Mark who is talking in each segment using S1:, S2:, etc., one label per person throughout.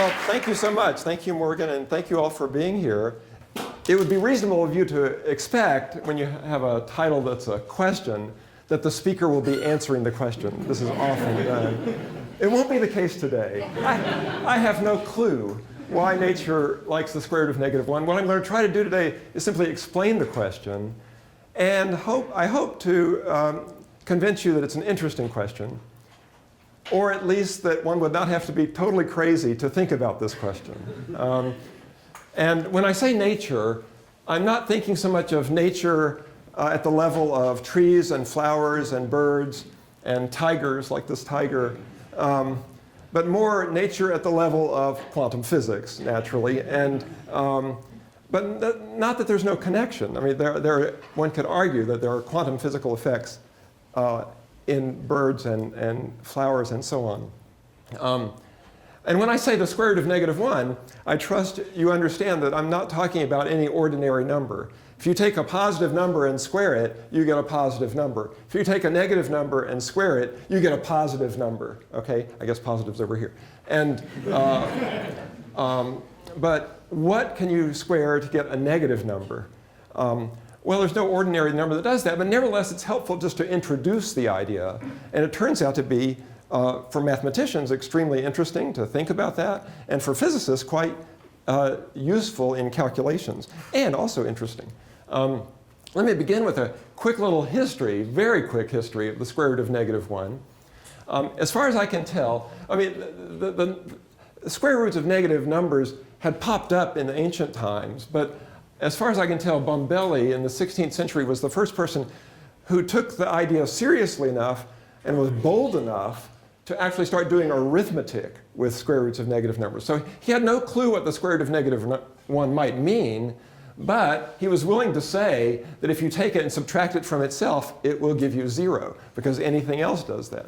S1: Well, thank you so much. Thank you, Morgan, and thank you all for being here. It would be reasonable of you to expect, when you have a title that's a question, that the speaker will be answering the question. This is often done. It won't be the case today. I have no clue why nature likes the square root of -1. What I'm going to try to do today is simply explain the question, and I hope to convince you that it's an interesting question, or at least that one would not have to be totally crazy to think about this question. And when I say nature, I'm not thinking so much of nature at the level of trees and flowers and birds and tigers, like this tiger, but more nature at the level of quantum physics, naturally. And, but not that there's no connection. I mean, one could argue that there are quantum physical effects in birds and flowers and so on. And when I say the square root of -1, I trust you understand that I'm not talking about any ordinary number. If you take a positive number and square it, you get a positive number. If you take a negative number and square it, you get a positive number. Okay? I guess positive's over here. And, but what can you square to get a negative number? Well, there's no ordinary number that does that, but nevertheless, it's helpful just to introduce the idea. And it turns out to be, for mathematicians, extremely interesting to think about that, and for physicists, quite useful in calculations, and also interesting. Let me begin with a quick little history, very quick history of the square root of -1. As far as I can tell, I mean, the square roots of negative numbers had popped up in ancient times, but as far as I can tell, Bombelli in the 16th century was the first person who took the idea seriously enough and was bold enough to actually start doing arithmetic with square roots of negative numbers. So he had no clue what the square root of -1 might mean, but he was willing to say that if you take it and subtract it from itself, it will give you 0, because anything else does that.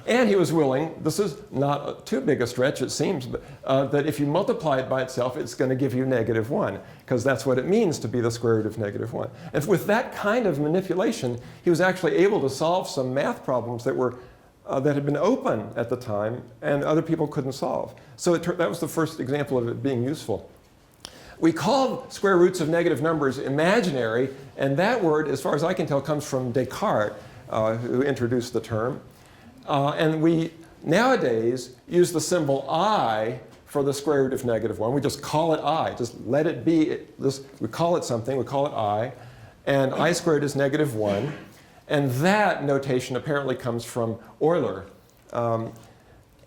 S1: And he was willing, this is not too big a stretch, it seems, but, that if you multiply it by itself, it's going to give you -1, because that's what it means to be the square root of -1. And with that kind of manipulation, he was actually able to solve some math problems that were that had been open at the time and other people couldn't solve. So that was the first example of it being useful. We call square roots of negative numbers imaginary, and that word, as far as I can tell, comes from Descartes, who introduced the term. And we nowadays use the symbol I for the square root of -1. We just call it I, just let it be. We call it something, we call it I, and I squared is -1. And that notation apparently comes from Euler.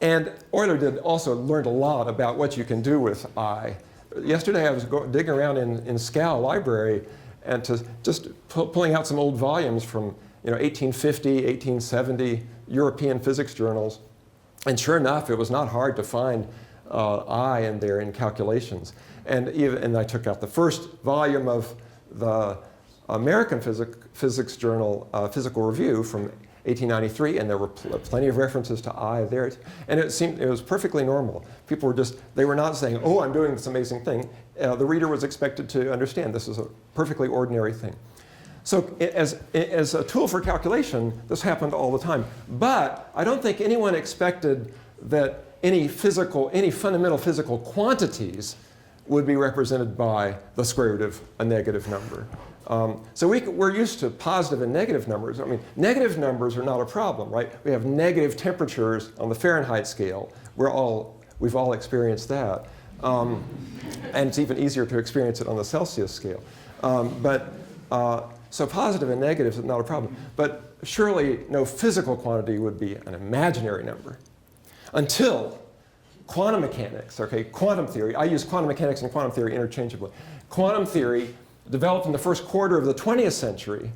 S1: And Euler also learned a lot about what you can do with I. Yesterday I was digging around in Scal library and just pulling out some old volumes from 1850, 1870 European physics journals. And sure enough, it was not hard to find I in there in calculations. And I took out the first volume of the American Physics Journal Physical Review from 1893, and there were plenty of references to I there. And it was perfectly normal. People were they were not saying, oh, I'm doing this amazing thing. The reader was expected to understand this is a perfectly ordinary thing. So as a tool for calculation, this happened all the time. But I don't think anyone expected that any fundamental physical quantities would be represented by the square root of a negative number. So we're used to positive and negative numbers. I mean, negative numbers are not a problem, right? We have negative temperatures on the Fahrenheit scale. We've all experienced that. And it's even easier to experience it on the Celsius scale. So positive and negative is not a problem. But surely no physical quantity would be an imaginary number. Until quantum mechanics, okay, quantum theory. I use quantum mechanics and quantum theory interchangeably. Quantum theory developed in the first quarter of the 20th century.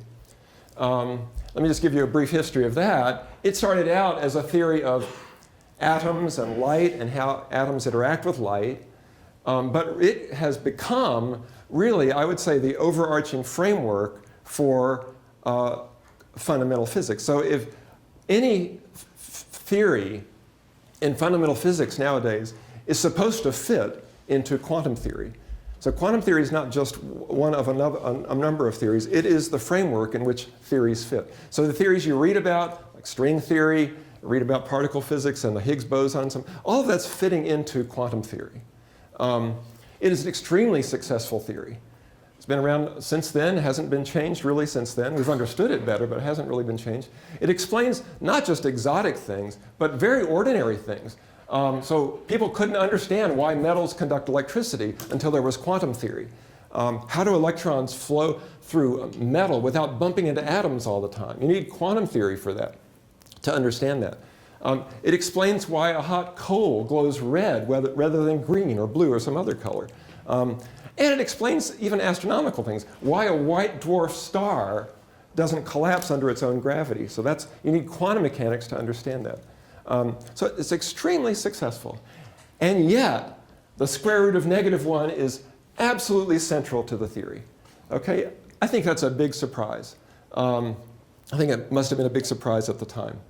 S1: Let me just give you a brief history of that. It started out as a theory of atoms and light and how atoms interact with light. But it has become really, I would say, the overarching framework for fundamental physics. So if any theory in fundamental physics nowadays is supposed to fit into quantum theory, So quantum theory is not just one of a number of theories. It is the framework in which theories fit. So the theories you read about, like string theory, read about particle physics and the Higgs boson, all of that's fitting into quantum theory. It is an extremely successful theory. It's been around since then, hasn't been changed really since then. We've understood it better, but it hasn't really been changed. It explains not just exotic things, but very ordinary things. So people couldn't understand why metals conduct electricity until there was quantum theory. How do electrons flow through metal without bumping into atoms all the time? You need quantum theory for that, to understand that. It explains why a hot coal glows red rather than green or blue or some other color. And it explains even astronomical things, why a white dwarf star doesn't collapse under its own gravity. So you need quantum mechanics to understand that. So it's extremely successful. And yet, the square root of -1 is absolutely central to the theory. Okay? I think that's a big surprise. I think it must have been a big surprise at the time.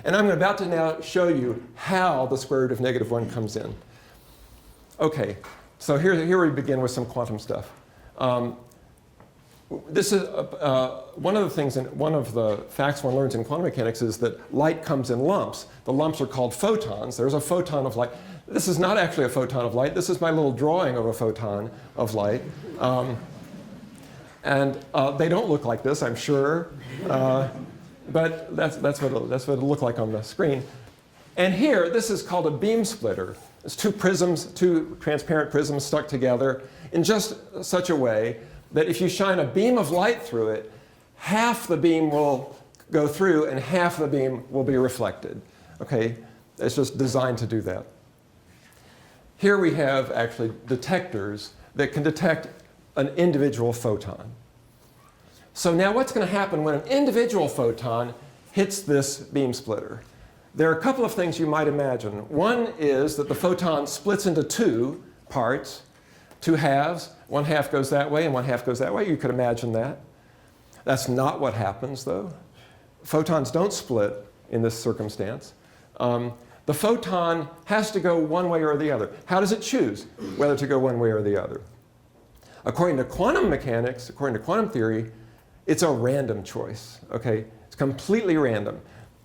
S1: And I'm about to now show you how the square root of -1 comes in. Okay, so here we begin with some quantum stuff. This is one of the things, one of the facts one learns in quantum mechanics is that light comes in lumps. The lumps are called photons. There's a photon of light. This is not actually a photon of light. This is my little drawing of a photon of light. And they don't look like this, I'm sure. But that's what it'll look like on the screen. And here, this is called a beam splitter. It's two prisms, two transparent prisms stuck together in just such a way that if you shine a beam of light through it, half the beam will go through and half the beam will be reflected. Okay? It's just designed to do that. Here we have actually detectors that can detect an individual photon. So now what's going to happen when an individual photon hits this beam splitter? There are a couple of things you might imagine. One is that the photon splits into two parts, two halves. One half goes that way and one half goes that way. You could imagine that. That's not what happens, though. Photons don't split in this circumstance. The photon has to go one way or the other. How does it choose whether to go one way or the other? According to quantum mechanics, according to quantum theory, it's a random choice. Okay? It's completely random.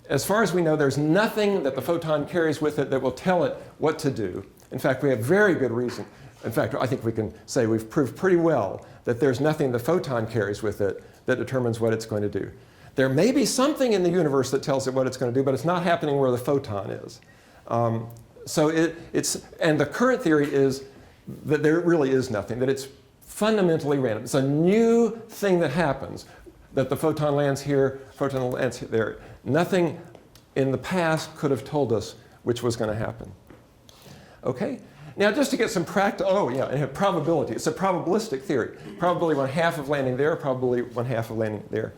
S1: As far as we know, there's nothing that the photon carries with it that will tell it what to do. In fact, we have very good reason. In fact, I think we can say we've proved pretty well that there's nothing the photon carries with it that determines what it's going to do. There may be something in the universe that tells it what it's going to do, but it's not happening where the photon is. And the current theory is that there really is nothing, that it's fundamentally random. It's a new thing that happens, that the photon lands here, photon lands there. Nothing in the past could have told us which was going to happen. Okay? Now, just to get some practice, and probability. It's a probabilistic theory. Probably one half of landing there, probably one half of landing there.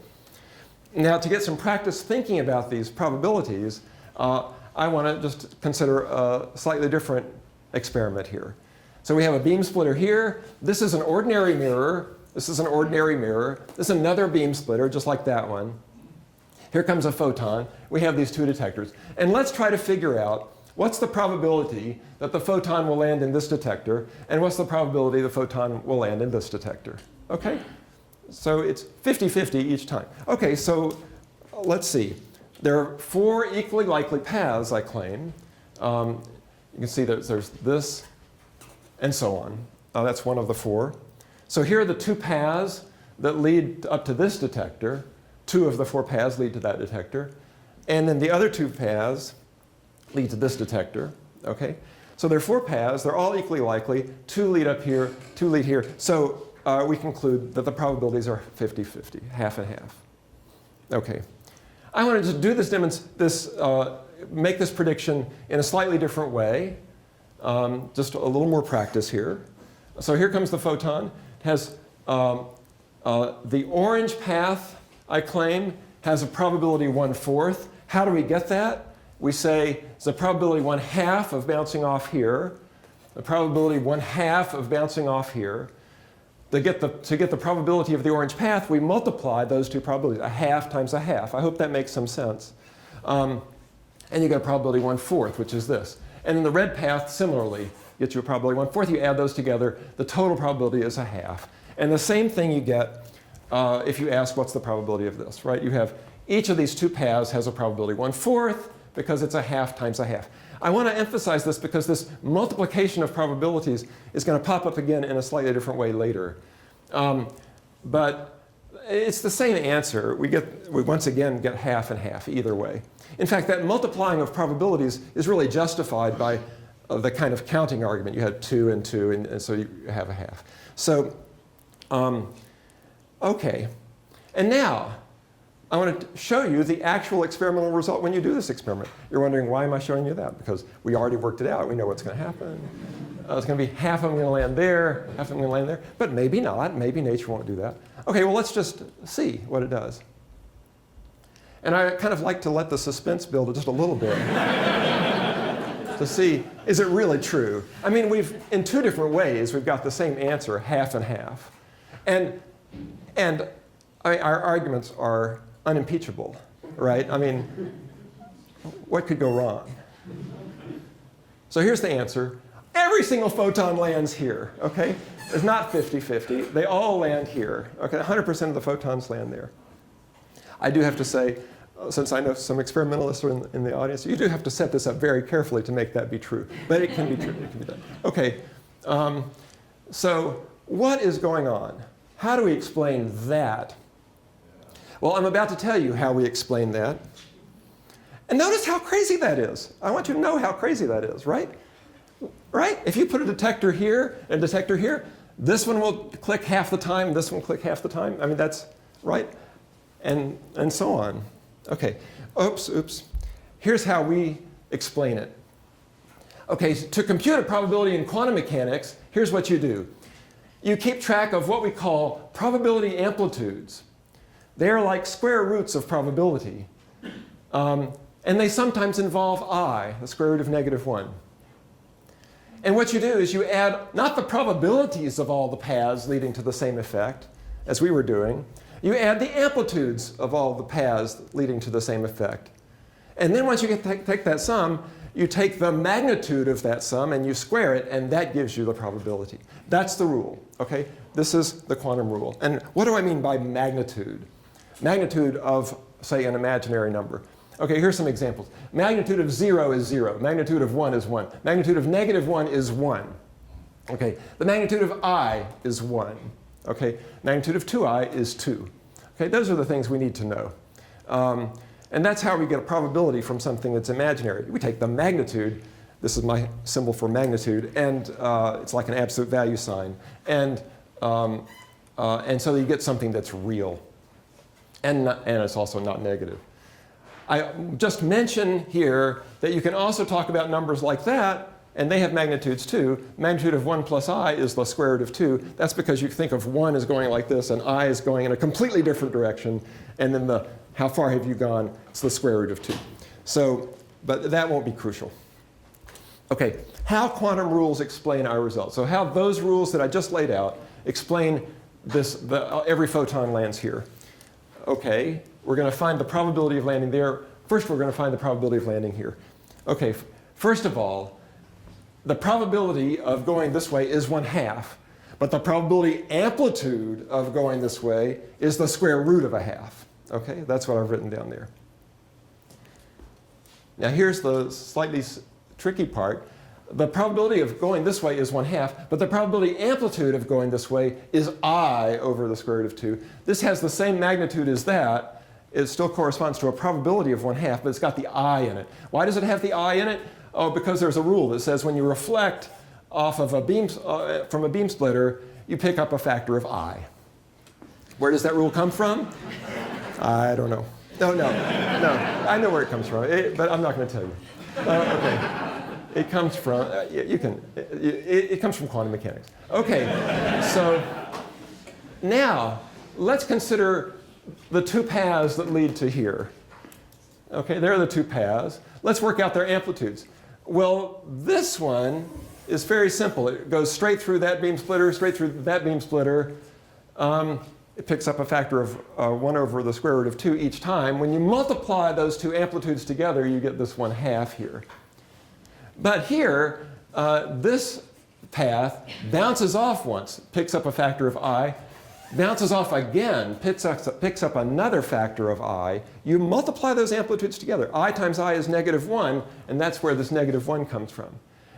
S1: Now, to get some practice thinking about these probabilities, I want to just consider a slightly different experiment here. So we have a beam splitter here. This is an ordinary mirror. This is an ordinary mirror. This is another beam splitter, just like that one. Here comes a photon. We have these two detectors. And let's try to figure out what's the probability that the photon will land in this detector, and what's the probability the photon will land in this detector. Okay? So it's 50-50 each time. Okay, so let's see. There are 4 equally likely paths, I claim. You can see that there's this, and so on. That's one of the 4. So here are the 2 paths that lead up to this detector. 2 of the 4 paths lead to that detector. And then the other 2 paths lead to this detector. Okay? So there are 4 paths. They're all equally likely. 2 lead up here, 2 lead here. So we conclude that the probabilities are 50-50, half and half. Okay. I wanted to do make this prediction in a slightly different way. Just a little more practice here. So here comes the photon. It has the orange path, I claim, has a probability 1/4. How do we get that? We say it's a probability 1/2 of bouncing off here, a probability 1/2 of bouncing off here. To get the probability of the orange path, we multiply those 2 probabilities, 1/2 times 1/2. I hope that makes some sense. And you get a probability 1/4, which is this. And in the red path, similarly, gets you a probability 1/4. You add those together, the total probability is a half. And the same thing you get if you ask what's the probability of this, right? You have each of these two paths has a probability 1/4 because it's a half times a half. I want to emphasize this because this multiplication of probabilities is going to pop up again in a slightly different way later. But it's the same answer. We once again get half and half either way. In fact, that multiplying of probabilities is really justified by the kind of counting argument. You had 2 and 2, and so you have a half. So, OK. And now, I want to show you the actual experimental result when you do this experiment. You're wondering, why am I showing you that? Because we already worked it out. We know what's going to happen. It's going to be half of them going to land there, half of them going to land there. But maybe not. Maybe nature won't do that. OK, well, let's just see what it does. And I kind of like to let the suspense build just a little bit to see, is it really true? I mean, in 2 different ways, we've got the same answer, half and half. And our arguments are unimpeachable, right? I mean, what could go wrong? So here's the answer. Every single photon lands here, OK? It's not 50-50. They all land here. OK, 100% of the photons land there. I do have to say, since I know some experimentalists are in the audience, you do have to set this up very carefully to make that be true. But it can be true. It can be done. OK, so what is going on? How do we explain that? Well, I'm about to tell you how we explain that. And notice how crazy that is. I want you to know how crazy that is, right? Right? If you put a detector here and a detector here, this one will click half the time, this one will click half the time. I mean, that's right. And so on. OK. Oops. Here's how we explain it. OK, to compute a probability in quantum mechanics, here's what you do. You keep track of what we call probability amplitudes. They're like square roots of probability. And they sometimes involve I, the square root of -1. And what you do is you add not the probabilities of all the paths leading to the same effect, as we were doing. You add the amplitudes of all the paths leading to the same effect. And then once you take that sum, you take the magnitude of that sum and you square it, and that gives you the probability. That's the rule. OK? This is the quantum rule. And what do I mean by magnitude? Magnitude of, say, an imaginary number. OK, here's some examples. Magnitude of 0 is 0. Magnitude of 1 is 1. Magnitude of -1 is 1. OK, the magnitude of I is 1. OK, magnitude of 2i is 2. OK, those are the things we need to know. And that's how we get a probability from something that's imaginary. We take the magnitude. This is my symbol for magnitude. And it's like an absolute value sign. And so you get something that's real. And it's also not negative. I just mention here that you can also talk about numbers like that, and they have magnitudes too. Magnitude of 1 plus I is the square root of 2. That's because you think of 1 as going like this, and I is going in a completely different direction. And then how far have you gone? It's the square root of 2. So, but that won't be crucial. OK, how quantum rules explain our results. So how those rules that I just laid out explain this, every photon lands here. OK, we're going to find the probability of landing there. First, we're going to find the probability of landing here. OK, first of all, the probability of going this way is 1/2. But the probability amplitude of going this way is the square root of a half. OK, that's what I've written down there. Now, here's the slightly tricky part. The probability of going this way is 1/2, but the probability amplitude of going this way is I over the square root of 2. This has the same magnitude as that. It still corresponds to a probability of 1/2, but it's got the I in it. Why does it have the I in it? Oh, because there's a rule that says when you reflect off of a beam, from a beam splitter, you pick up a factor of I. Where does that rule come from? I don't know. No. I know where it comes from, but I'm not going to tell you. OK. It comes from, it comes from quantum mechanics. OK, so now let's consider the two paths that lead to here. OK, there are the two paths. Let's work out their amplitudes. Well, this one is very simple. It goes straight through that beam splitter, straight through that beam splitter. It picks up a factor of 1 over the square root of 2 each time. When you multiply those two amplitudes together, you get this 1/2 here. But here, this path, bounces off once, picks up a factor of I, bounces off again, picks up another factor of I. You multiply those amplitudes together. I times I is -1, and that's where this -1 comes from.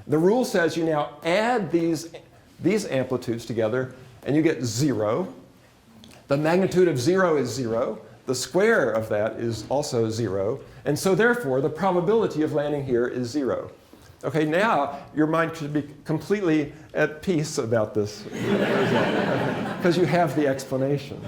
S1: The rule says you now add these amplitudes together, and you get 0. The magnitude of 0 is 0. The square of that is also 0. And so therefore, the probability of landing here is 0. Okay, now your mind should be completely at peace about this because you have the explanation.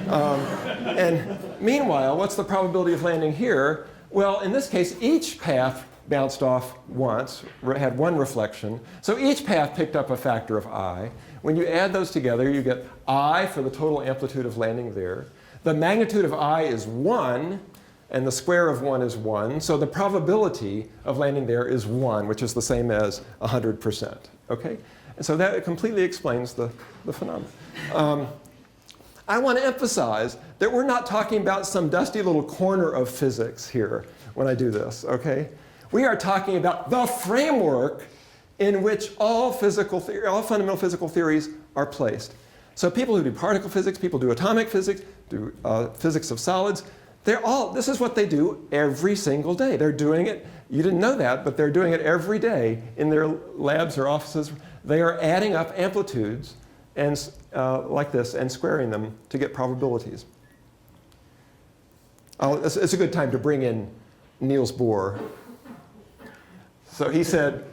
S1: And meanwhile, what's the probability of landing here? Well, in this case, each path bounced off once, had one reflection. So each path picked up a factor of I. When you add those together, you get I for the total amplitude of landing there. The magnitude of I is 1. And the square of 1 is 1. So the probability of landing there is 1, which is the same as 100%. Okay? And so that completely explains the phenomenon. I want to emphasize that we're not talking about some dusty little corner of physics here when I do this. Okay? We are talking about the framework in which all fundamental physical theories are placed. So people who do particle physics, people who do atomic physics, do physics of solids, this is what they do every single day. They're doing it, you didn't know that, but they're doing it every day in their labs or offices. They are adding up amplitudes and, like this and squaring them to get probabilities. It's a good time to bring in Niels Bohr. So he said,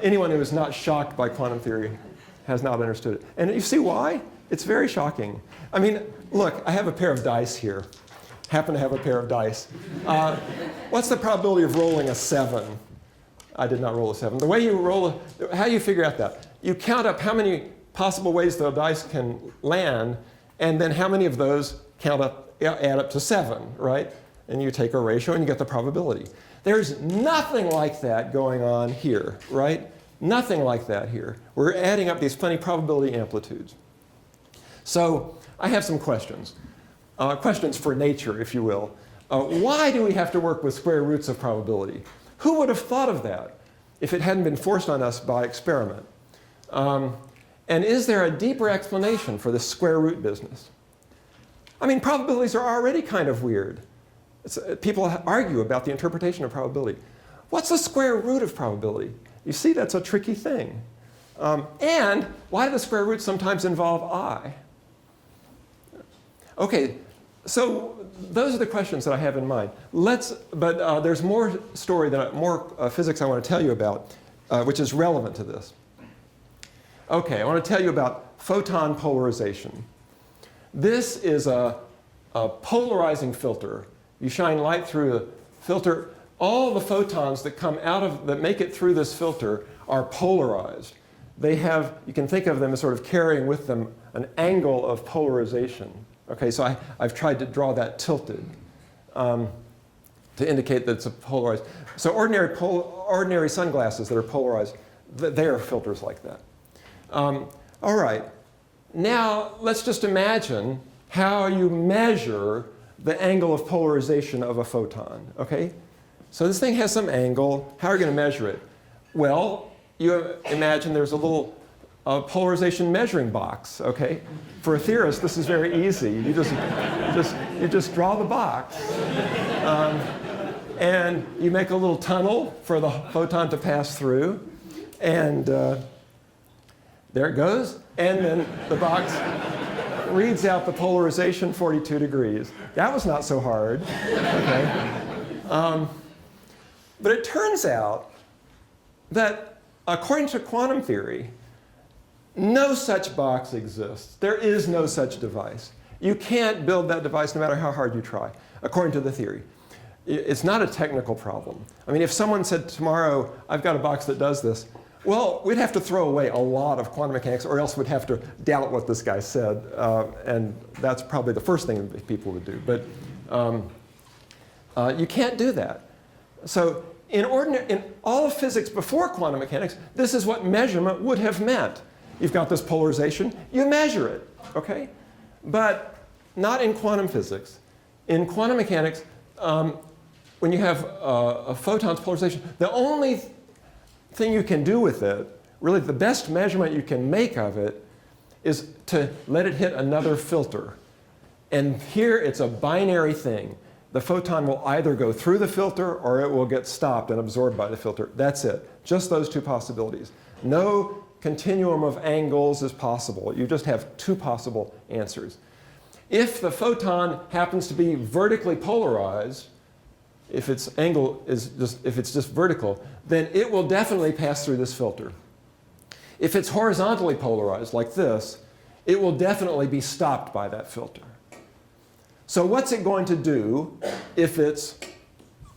S1: anyone who is not shocked by quantum theory has not understood it. And you see why? It's very shocking. I mean, look, I have a pair of dice here. Happen to have a pair of dice. What's the probability of rolling a 7? I did not roll a 7. The way you roll, how do you figure out that? You count up how many possible ways the dice can land, and then how many of those add up to 7, right? And you take a ratio and you get the probability. There's nothing like that going on here, right? Nothing like that here. We're adding up these funny probability amplitudes. So I have some questions. Questions for nature, if you will. Why do we have to work with square roots of probability? Who would have thought of that if it hadn't been forced on us by experiment? And is there a deeper explanation for this square root business? I mean, probabilities are already kind of weird. People argue about the interpretation of probability. What's the square root of probability? You see, that's a tricky thing. And why do the square roots sometimes involve I? Okay. So those are the questions that I have in mind. But there's more physics I want to tell you about, which is relevant to this. Okay, I want to tell you about photon polarization. This is a polarizing filter. You shine light through the filter. All the photons that make it through this filter are polarized. You can think of them as sort of carrying with them an angle of polarization. Okay, so I've tried to draw that tilted to indicate that it's a polarized. So ordinary sunglasses that are polarized, they are filters like that. All right, now let's just imagine how you measure the angle of polarization of a photon. Okay, so this thing has some angle. How are you going to measure it? Well, you imagine there's a little polarization measuring box, okay? For a theorist, this is very easy. You just draw the box. And you make a little tunnel for the photon to pass through. And there it goes. And then the box reads out the polarization 42 degrees. That was not so hard, okay? But it turns out that according to quantum theory, no such box exists. There is no such device. You can't build that device no matter how hard you try, according to the theory. It's not a technical problem. I mean, if someone said tomorrow, I've got a box that does this, well, we'd have to throw away a lot of quantum mechanics, or else we'd have to doubt what this guy said. And that's probably the first thing that people would do. But you can't do that. So in all of physics before quantum mechanics, this is what measurement would have meant. You've got this polarization, you measure it, okay? But not in quantum physics. In quantum mechanics, when you have a photon's polarization, the only thing you can do with it, really the best measurement you can make of it is to let it hit another filter. And here it's a binary thing. The photon will either go through the filter or it will get stopped and absorbed by the filter. That's it. Just those two possibilities. No continuum of angles is possible. You just have two possible answers. If the photon happens to be vertically polarized, if its angle is if it's just vertical, then it will definitely pass through this filter. If it's horizontally polarized like this, it will definitely be stopped by that filter. So what's it going to do if it's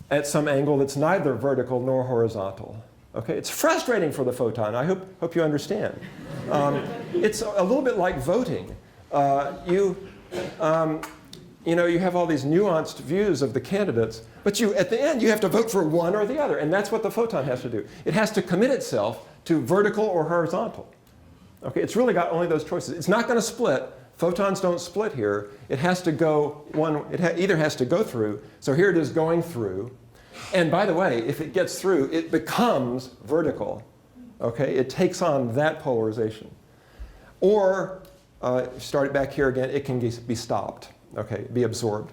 S1: at some angle that's neither vertical nor horizontal? Okay, it's frustrating for the photon. I hope you understand. It's a little bit like voting. You have all these nuanced views of the candidates, but at the end you have to vote for one or the other, and that's what the photon has to do. It has to commit itself to vertical or horizontal. Okay, it's really got only those choices. It's not going to split. Photons don't split here. It has to go either has to go through. So here it is going through. And by the way, if it gets through, it becomes vertical. Okay, it takes on that polarization. Or start it back here again, it can be stopped. Okay, be absorbed.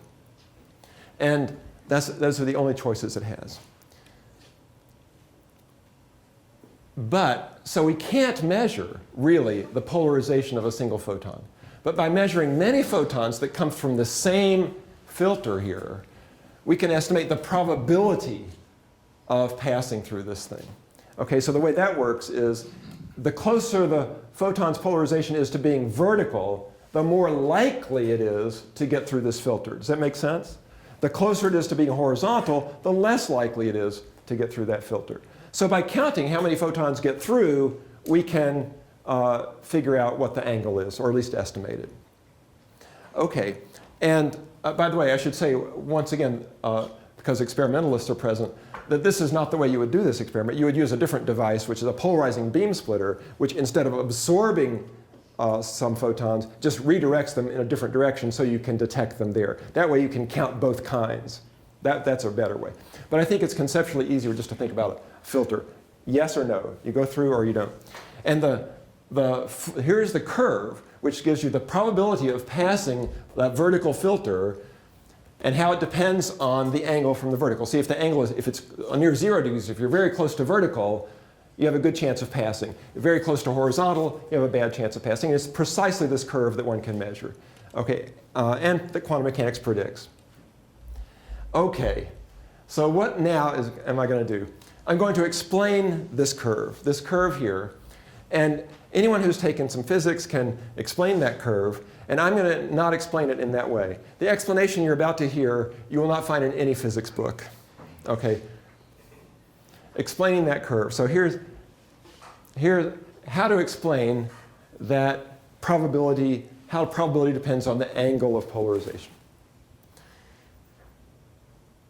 S1: And those are the only choices it has. So we can't measure, really, the polarization of a single photon. But by measuring many photons that come from the same filter here, we can estimate the probability of passing through this thing. Okay, so the way that works is the closer the photon's polarization is to being vertical, the more likely it is to get through this filter. Does that make sense? The closer it is to being horizontal, the less likely it is to get through that filter. So by counting how many photons get through, we can figure out what the angle is, or at least estimate it. Okay, and by the way, I should say once again, because experimentalists are present, that this is not the way you would do this experiment. You would use a different device, which is a polarizing beam splitter, which instead of absorbing some photons, just redirects them in a different direction so you can detect them there. That way you can count both kinds. That's a better way. But I think it's conceptually easier just to think about a filter. Yes or no. You go through or you don't. And here's the curve, which gives you the probability of passing that vertical filter and how it depends on the angle from the vertical. See, if the angle is, if it's near 0 degrees, if you're very close to vertical, you have a good chance of passing. If you're very close to horizontal, you have a bad chance of passing. It's precisely this curve that one can measure. Okay, and that quantum mechanics predicts. Okay, so what now am I going to do? I'm going to explain this curve here. And anyone who's taken some physics can explain that curve. And I'm going to not explain it in that way. The explanation you're about to hear, you will not find in any physics book. Okay, explaining that curve. So here's how to explain that probability, how probability depends on the angle of polarization.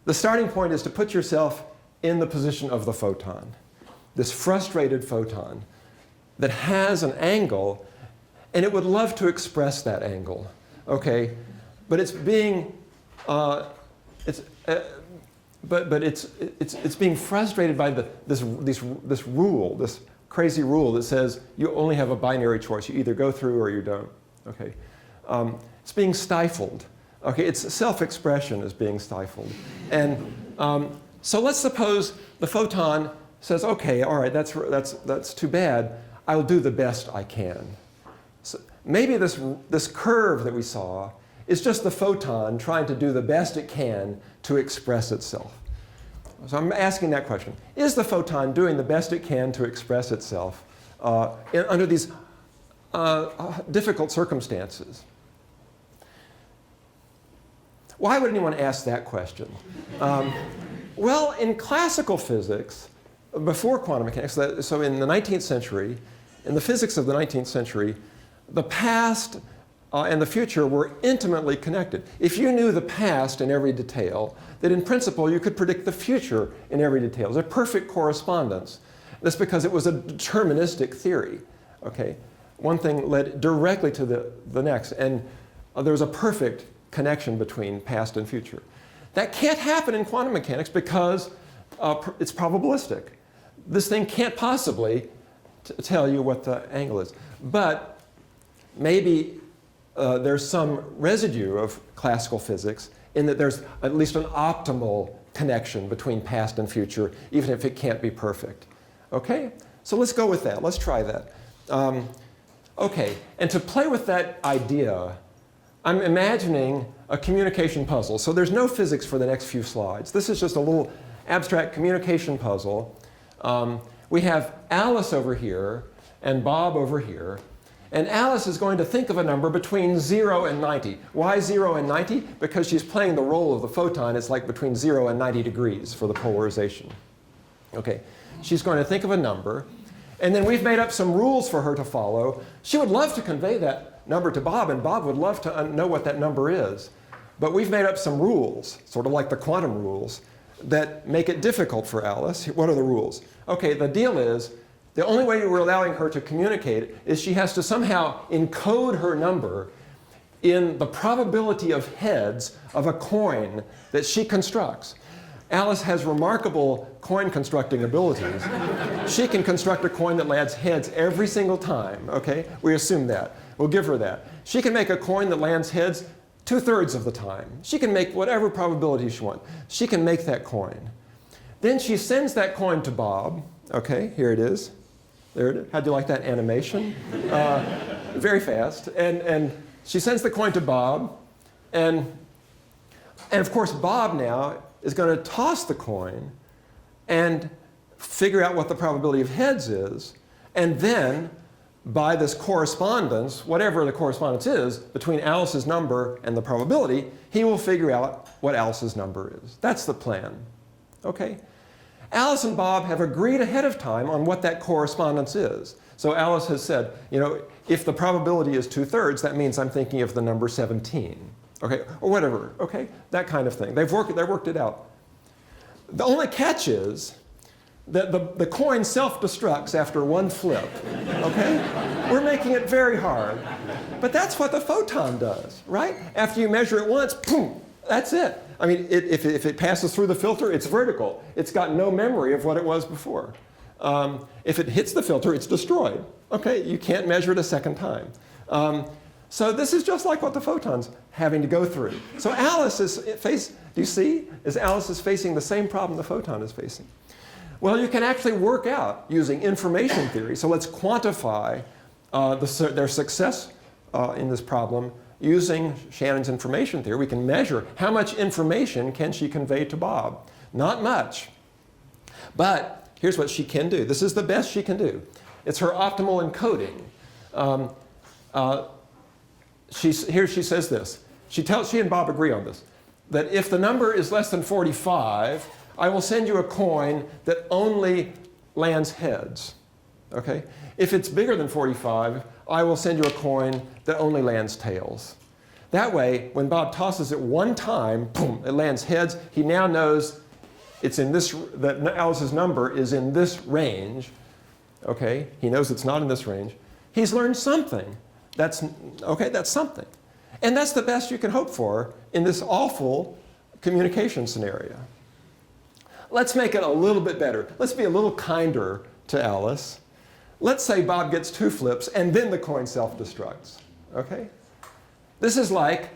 S1: The starting point is to put yourself in the position of the photon, this frustrated photon that has an angle, and it would love to express that angle, okay? But it's being, it's being frustrated by this rule, this crazy rule that says you only have a binary choice. You either go through or you don't, okay? It's being stifled. Okay, its self-expression is being stifled. And so let's suppose the photon says, okay, all right, that's too bad. I'll do the best I can. So maybe this curve that we saw is just the photon trying to do the best it can to express itself. So I'm asking that question. Is the photon doing the best it can to express itself under these difficult circumstances? Why would anyone ask that question? Well, in classical physics, before quantum mechanics, so in the 19th century, in the physics of the 19th century, the past and the future were intimately connected. If you knew the past in every detail, then in principle you could predict the future in every detail. There's a perfect correspondence. That's because it was a deterministic theory. Okay? One thing led directly to the next, and there was a perfect connection between past and future. That can't happen in quantum mechanics because it's probabilistic. This thing can't possibly tell you what the angle is. But maybe there's some residue of classical physics in that there's at least an optimal connection between past and future, even if it can't be perfect. Okay? So let's go with that. Let's try that. Okay, and to play with that idea, I'm imagining a communication puzzle. So there's no physics for the next few slides. This is just a little abstract communication puzzle. We have Alice over here and Bob over here. And Alice is going to think of a number between 0 and 90. Why 0 and 90? Because she's playing the role of the photon. It's like between 0 and 90 degrees for the polarization. Okay, she's going to think of a number. And then we've made up some rules for her to follow. She would love to convey that number to Bob, and Bob would love to know what that number is. But we've made up some rules, sort of like the quantum rules, that make it difficult for Alice. What are the rules? Okay, the deal is, the only way we're allowing her to communicate is she has to somehow encode her number in the probability of heads of a coin that she constructs. Alice has remarkable coin constructing abilities. She can construct a coin that lands heads every single time, okay? We assume that. We'll give her that. She can make a coin that lands heads 2/3 of the time. She can make whatever probability she wants. She can make that coin. Then she sends that coin to Bob. Okay, here it is. There it is. How'd you like that animation? Very fast. And she sends the coin to Bob. And of course, Bob now is going to toss the coin and figure out what the probability of heads is. And then, by this correspondence, whatever the correspondence is, between Alice's number and the probability, he will figure out what Alice's number is. That's the plan. Okay? Alice and Bob have agreed ahead of time on what that correspondence is. So Alice has said, you know, if the probability is 2/3, that means I'm thinking of the number 17. Okay, or whatever, okay? That kind of thing. They've worked it out. The only catch is that the coin self-destructs after one flip, okay? We're making it very hard. But that's what the photon does, right? After you measure it once, boom, that's it. I mean, if it passes through the filter, it's vertical. It's got no memory of what it was before. If it hits the filter, it's destroyed. Okay, you can't measure it a second time. So this is just like what the photon's having to go through. So Alice is do you see? Alice is facing the same problem the photon is facing. Well, you can actually work out using information theory. So let's quantify their success in this problem using Shannon's information theory. We can measure how much information can she convey to Bob. Not much. But here's what she can do. This is the best she can do. It's her optimal encoding. Here she says this. She and Bob agree on this, that if the number is less than 45, I will send you a coin that only lands heads. Okay? If it's bigger than 45, I will send you a coin that only lands tails. That way, when Bob tosses it one time, boom, it lands heads. He now knows it's in this, that Alice's number is in this range. Okay? He knows it's not in this range. He's learned something. That's something. And that's the best you can hope for in this awful communication scenario. Let's make it a little bit better. Let's be a little kinder to Alice. Let's say Bob gets 2 flips and then the coin self-destructs. Okay? This is like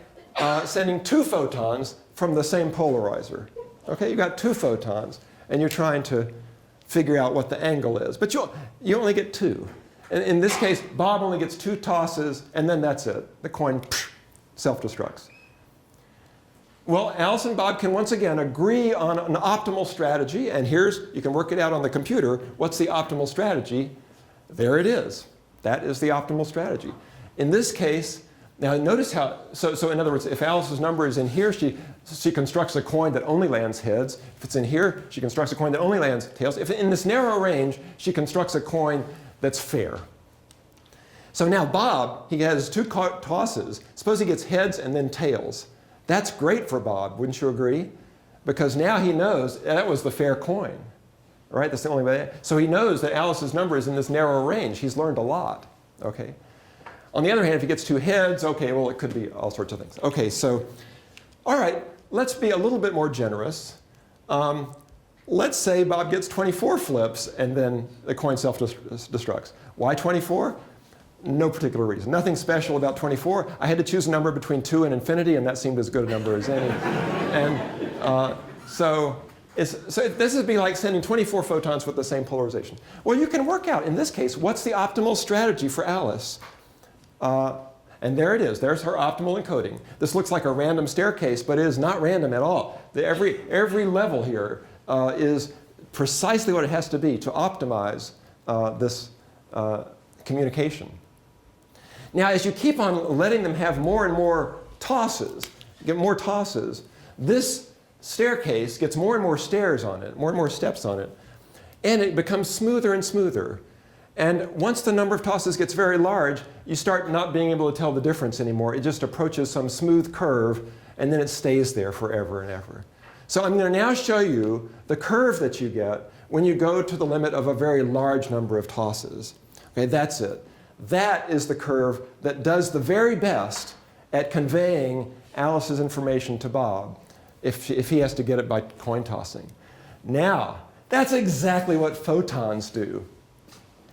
S1: sending 2 photons from the same polarizer. Okay? You've got 2 photons and you're trying to figure out what the angle is. But you only get 2. And in this case, Bob only gets 2 tosses, and then that's it. The coin self-destructs. Well, Alice and Bob can once again agree on an optimal strategy, and you can work it out on the computer. What's the optimal strategy? There it is. That is the optimal strategy. In this case, now notice how, so in other words, if Alice's number is in here, she constructs a coin that only lands heads. If it's in here, she constructs a coin that only lands tails. If in this narrow range, she constructs a coin that's fair. So now Bob, he has 2 tosses. Suppose he gets heads and then tails. That's great for Bob, wouldn't you agree? Because now he knows that was the fair coin. Right? That's the only way. So he knows that Alice's number is in this narrow range. He's learned a lot. Okay? On the other hand, if he gets 2 heads, okay, well, it could be all sorts of things. Okay, so, all right, let's be a little bit more generous. let's say Bob gets 24 flips and then the coin self-destructs. Why 24? No particular reason. Nothing special about 24. I had to choose a number between 2 and infinity, and that seemed as good a number as any. And so this would be like sending 24 photons with the same polarization. Well, you can work out, in this case, what's the optimal strategy for Alice. And there it is. There's her optimal encoding. This looks like a random staircase, but it is not random at all. Every level here is precisely what it has to be to optimize this communication. Now, as you keep on letting them have more and more tosses, get more tosses, this staircase gets more and more stairs on it, more and more steps on it, and it becomes smoother and smoother. And once the number of tosses gets very large, you start not being able to tell the difference anymore. It just approaches some smooth curve, and then it stays there forever and ever. So I'm going to now show you the curve that you get when you go to the limit of a very large number of tosses. Okay, that's it. That is the curve that does the very best at conveying Alice's information to Bob if he has to get it by coin tossing. Now, that's exactly what photons do.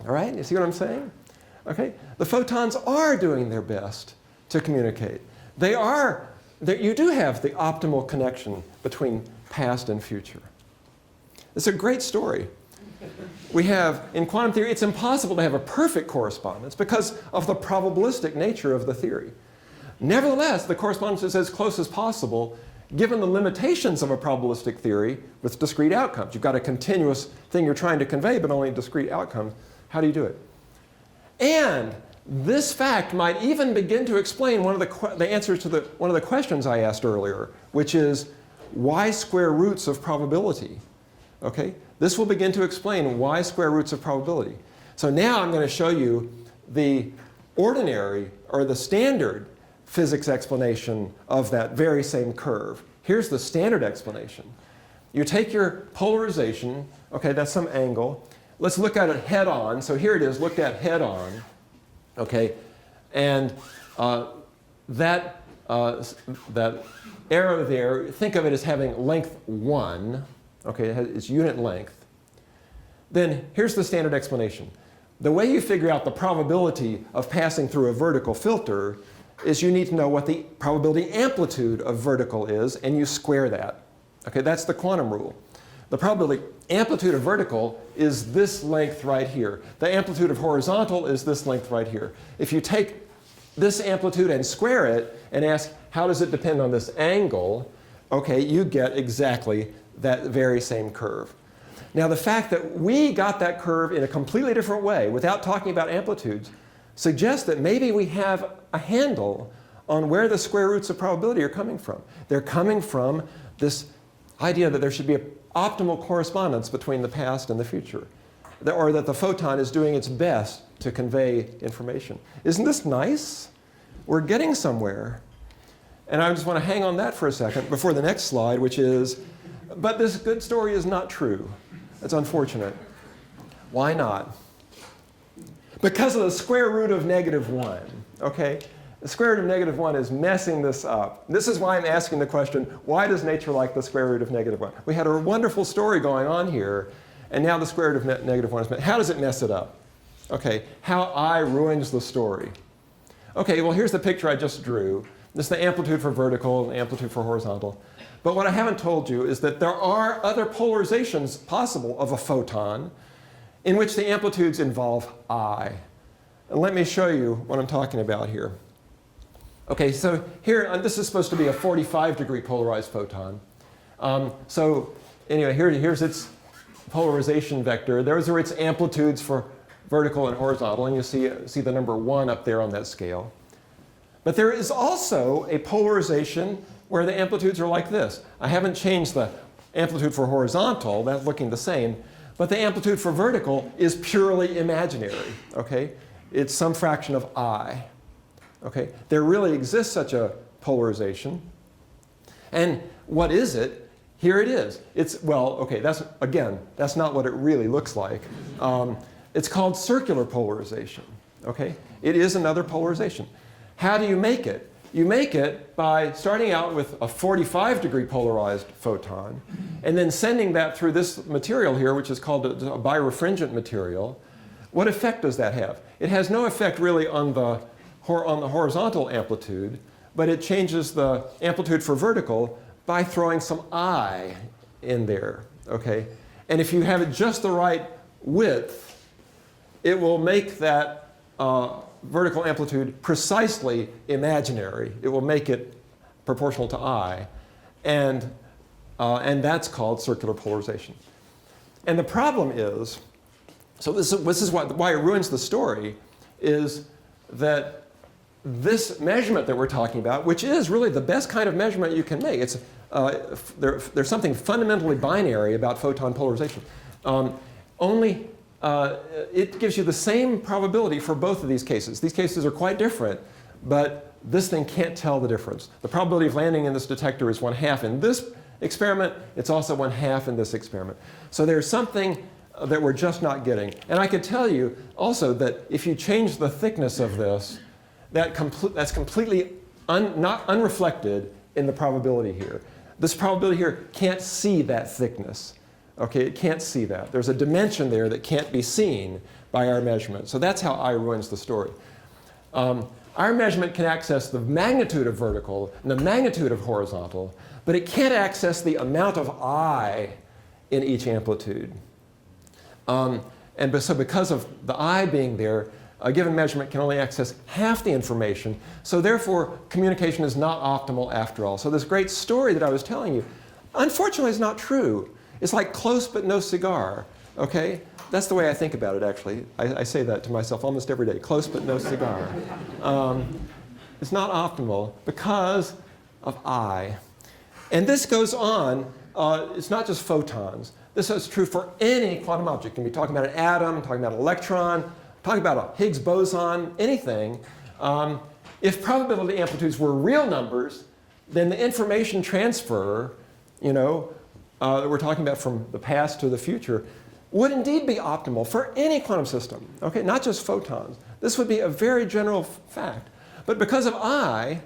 S1: All right, you see what I'm saying? Okay, the photons are doing their best to communicate. You do have the optimal connection between past and future. It's a great story. We have, in quantum theory, it's impossible to have a perfect correspondence because of the probabilistic nature of the theory. Nevertheless, the correspondence is as close as possible given the limitations of a probabilistic theory with discrete outcomes. You've got a continuous thing you're trying to convey, but only discrete outcomes. How do you do it? And this fact might even begin to explain one of the answers to one of the questions I asked earlier, which is why square roots of probability? Okay? This will begin to explain why square roots of probability. So now I'm going to show you the ordinary or the standard physics explanation of that very same curve. Here's the standard explanation. You take your polarization, okay, that's some angle. Let's look at it head on. So here it is, looked at head on. Okay, and that arrow there, think of it as having length 1. Okay, it's unit length. Then here's the standard explanation. The way you figure out the probability of passing through a vertical filter is you need to know what the probability amplitude of vertical is, and you square that. Okay, that's the quantum rule. The probability amplitude of vertical is this length right here. The amplitude of horizontal is this length right here. If you take this amplitude and square it and ask, how does it depend on this angle? Okay, you get exactly that very same curve. Now, the fact that we got that curve in a completely different way without talking about amplitudes suggests that maybe we have a handle on where the square roots of probability are coming from. They're coming from this idea that there should be an optimal correspondence between the past and the future, or that the photon is doing its best to convey information. Isn't this nice? We're getting somewhere. And I just want to hang on that for a second before the next slide, which is, but this good story is not true. It's unfortunate. Why not? Because of the square root of -1, okay? The square root of -1 is messing this up. This is why I'm asking the question, why does nature like the square root of -1? We had a wonderful story going on here, and now the square root of -1 is messed. How does it mess it up? Okay, how I ruins the story. Okay, well, here's the picture I just drew. This is the amplitude for vertical and the amplitude for horizontal. But what I haven't told you is that there are other polarizations possible of a photon in which the amplitudes involve I. And let me show you what I'm talking about here. Okay, so here, this is supposed to be a 45-degree polarized photon. So anyway, here's its polarization vector. Those are its amplitudes for vertical and horizontal, and you see the number 1 up there on that scale. But there is also a polarization where the amplitudes are like this. I haven't changed the amplitude for horizontal, that's looking the same, but the amplitude for vertical is purely imaginary, okay? It's some fraction of I, okay? There really exists such a polarization. And what is it? Here it is. It's, well, okay, that's not what it really looks like. It's called circular polarization, okay? It is another polarization. How do you make it? you make it by starting out with a 45-degree polarized photon, and then sending that through this material here, which is called a birefringent material. What effect does that have? It has no effect really on the horizontal amplitude, but it changes the amplitude for vertical by throwing some I in there, okay? And if you have it just the right width, it will make that vertical amplitude precisely imaginary. It will make it proportional to I, and that's called circular polarization. And the problem is, so this is why it ruins the story, is that this measurement that we're talking about, which is really the best kind of measurement you can make, it's, there's something fundamentally binary about photon polarization. It gives you the same probability for both of these cases. These cases are quite different, but this thing can't tell the difference. The probability of landing in this detector is 1/2 in this experiment. It's also 1/2 in this experiment. So there's something that we're just not getting. And I could tell you also that if you change the thickness of this, that's completely not unreflected in the probability here. This probability here can't see that thickness. Okay, it can't see that. There's a dimension there that can't be seen by our measurement. So that's how I ruins the story. Our measurement can access the magnitude of vertical and the magnitude of horizontal, but it can't access the amount of I in each amplitude. So because of the I being there, a given measurement can only access half the information. So therefore, communication is not optimal after all. So this great story that I was telling you, unfortunately, is not true. It's like close but no cigar, okay? That's the way I think about it, actually. I say that to myself almost every day, close but no cigar. It's not optimal because of I. And this goes on. It's not just photons. This is true for any quantum object. You can be talking about an atom, talking about an electron, talking about a Higgs boson, anything. If probability amplitudes were real numbers, then the information transfer, that we're talking about from the past to the future, would indeed be optimal for any quantum system, okay? Not just photons. This would be a very general fact. But because of I,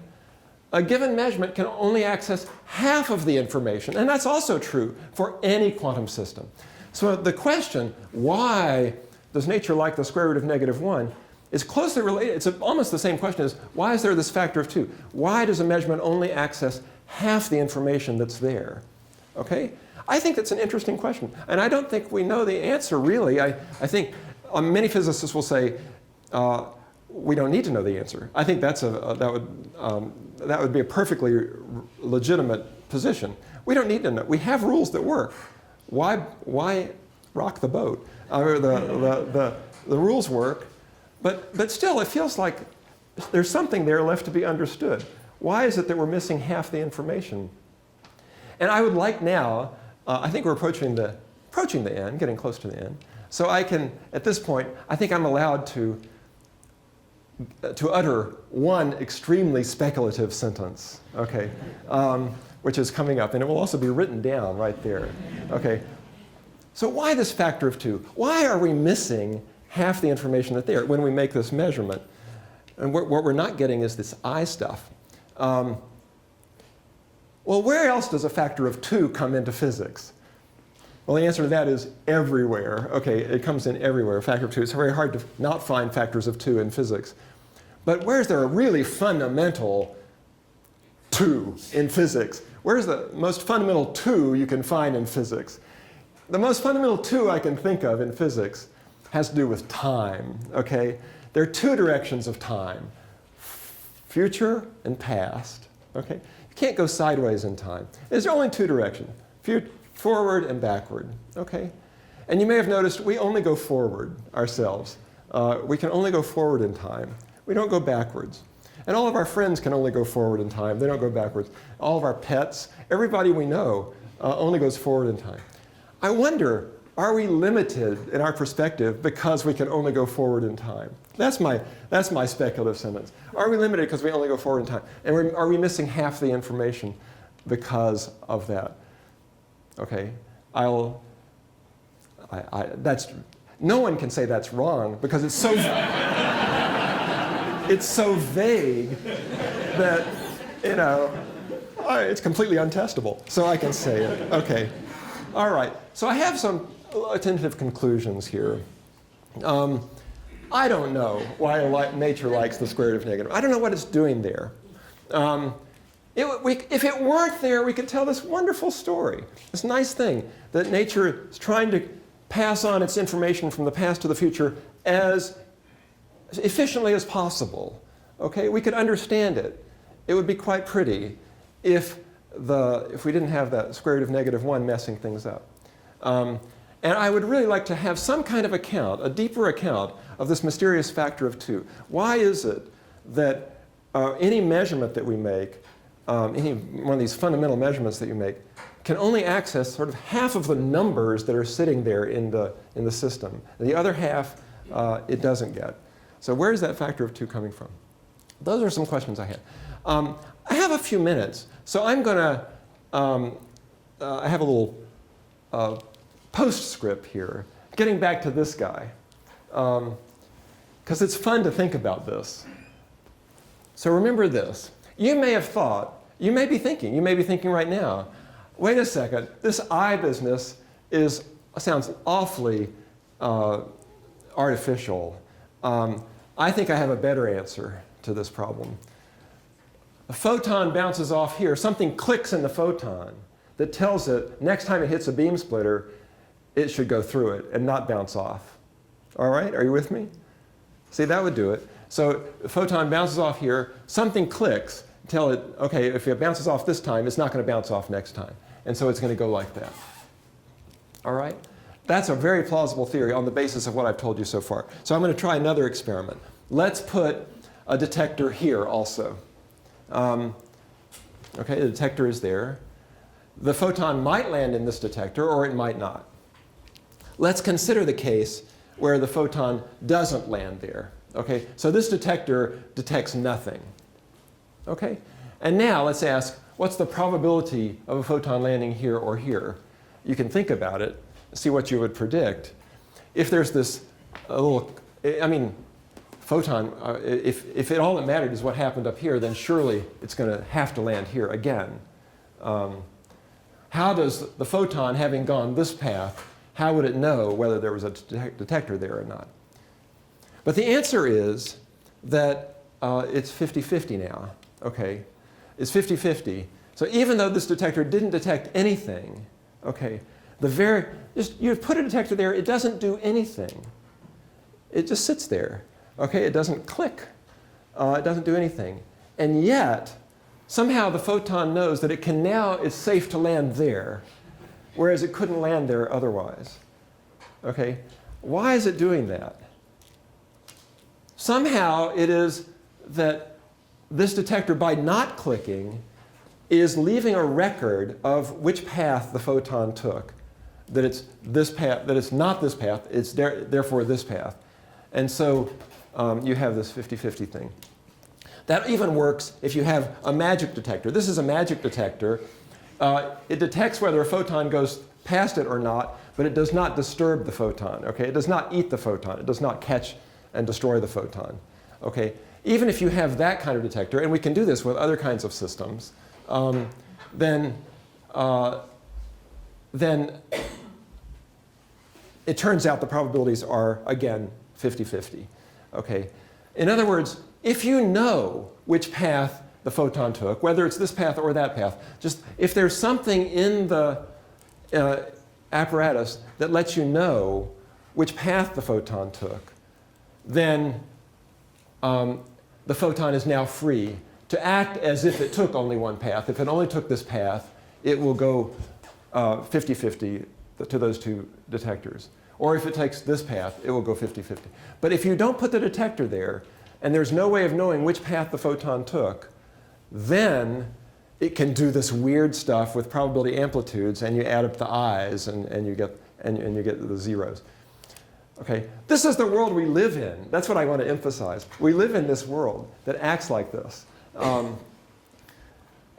S1: a given measurement can only access half of the information, and that's also true for any quantum system. So the question, why does nature like the square root of -1, is closely related. It's almost the same question as, why is there this factor of 2? Why does a measurement only access half the information that's there? Okay? I think that's an interesting question. And I don't think we know the answer, really. I think many physicists will say, we don't need to know the answer. I think that would be a perfectly legitimate position. We don't need to know. We have rules that work. Why rock the boat? The rules work, but still it feels like there's something there left to be understood. Why is it that we're missing half the information? And I would like now, I think we're approaching the end, getting close to the end. So I can, at this point, I think I'm allowed to utter one extremely speculative sentence, okay, which is coming up, and it will also be written down right there, okay. So why this factor of 2? Why are we missing half the information that's there when we make this measurement? And what we're not getting is this I stuff. Well, where else does a factor of 2 come into physics? Well, the answer to that is everywhere. Okay, it comes in everywhere, a factor of 2. It's very hard to not find factors of 2 in physics. But where's there a really fundamental 2 in physics? Where's the most fundamental 2 you can find in physics? The most fundamental 2 I can think of in physics has to do with time, okay? There are 2 directions of time, future and past, okay? You can't go sideways in time. There's only 2 directions, forward and backward, okay? And you may have noticed we only go forward ourselves. We can only go forward in time. We don't go backwards. And all of our friends can only go forward in time. They don't go backwards. All of our pets, everybody we know only goes forward in time. I wonder, are we limited in our perspective because we can only go forward in time? That's my speculative sentence. Are we limited because we only go forward in time? And are we missing half the information because of that? Okay, no one can say that's wrong because it's so, it's so vague that You know, it's completely untestable, so I can say it. Okay. All right. So I have some tentative conclusions here. I don't know why nature likes the square root of negative. I don't know what it's doing there. If it weren't there, we could tell this wonderful story, this nice thing that nature is trying to pass on its information from the past to the future as efficiently as possible. Okay, we could understand it. It would be quite pretty if we didn't have that square root of negative 1 messing things up. And I would really like to have some kind of account, a deeper account of this mysterious factor of 2. Why is it that any measurement that we make, any one of these fundamental measurements that you make, can only access sort of half of the numbers that are sitting there in the system. And the other half it doesn't get. So where is that factor of 2 coming from? Those are some questions I had. I have a few minutes, so I'm going to, I have a little postscript here, getting back to this guy, because it's fun to think about this. So remember this. You may have thought, you may be thinking right now, wait a second, this eye business sounds awfully artificial. I think I have a better answer to this problem. A photon bounces off here. Something clicks in the photon that tells it next time it hits a beam splitter, it should go through it and not bounce off. All right, are you with me? See, that would do it. So the photon bounces off here, something clicks, tell it, okay, if it bounces off this time, it's not going to bounce off next time. And so it's going to go like that. All right? That's a very plausible theory on the basis of what I've told you so far. So I'm going to try another experiment. Let's put a detector here also. Okay, the detector is there. The photon might land in this detector, or it might not. Let's consider the case where the photon doesn't land there. Okay, so this detector detects nothing. Okay, and now let's ask, what's the probability of a photon landing here or here? You can think about it, see what you would predict. If there's this photon, if all that mattered is what happened up here, then surely it's going to have to land here again. How does the photon, having gone this path, how would it know whether there was a detector there or not? But the answer is that it's 50-50 now. Okay, it's 50-50. So even though this detector didn't detect anything, okay, you put a detector there, it doesn't do anything. It just sits there. Okay, it doesn't click. It doesn't do anything. And yet, somehow the photon knows that it's safe to land there, whereas it couldn't land there otherwise. Okay, why is it doing that? Somehow it is that this detector, by not clicking, is leaving a record of which path the photon took. That it's this path, that it's not this path, it's therefore this path. And so you have this 50-50 thing. That even works if you have a magic detector. This is a magic detector. It detects whether a photon goes past it or not, but it does not disturb the photon. Okay? It does not eat the photon. It does not catch and destroy the photon. Okay? Even if you have that kind of detector, and we can do this with other kinds of systems, then it turns out the probabilities are, again, 50-50. Okay? In other words, if you know which path the photon took, whether it's this path or that path, just if there's something in the apparatus that lets you know which path the photon took, then the photon is now free to act as if it took only one path. If it only took this path, it will go 50-50 to those two detectors. Or if it takes this path, it will go 50-50. But if you don't put the detector there, and there's no way of knowing which path the photon took, then it can do this weird stuff with probability amplitudes, and you add up the i's, and you get the zeros. Okay, this is the world we live in. That's what I want to emphasize. We live in this world that acts like this. So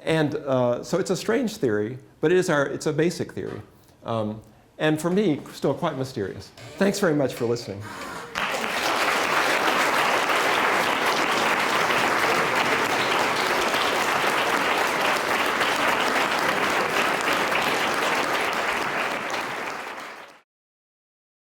S1: it's a strange theory, but it's a basic theory. And for me, still quite mysterious. Thanks very much for listening.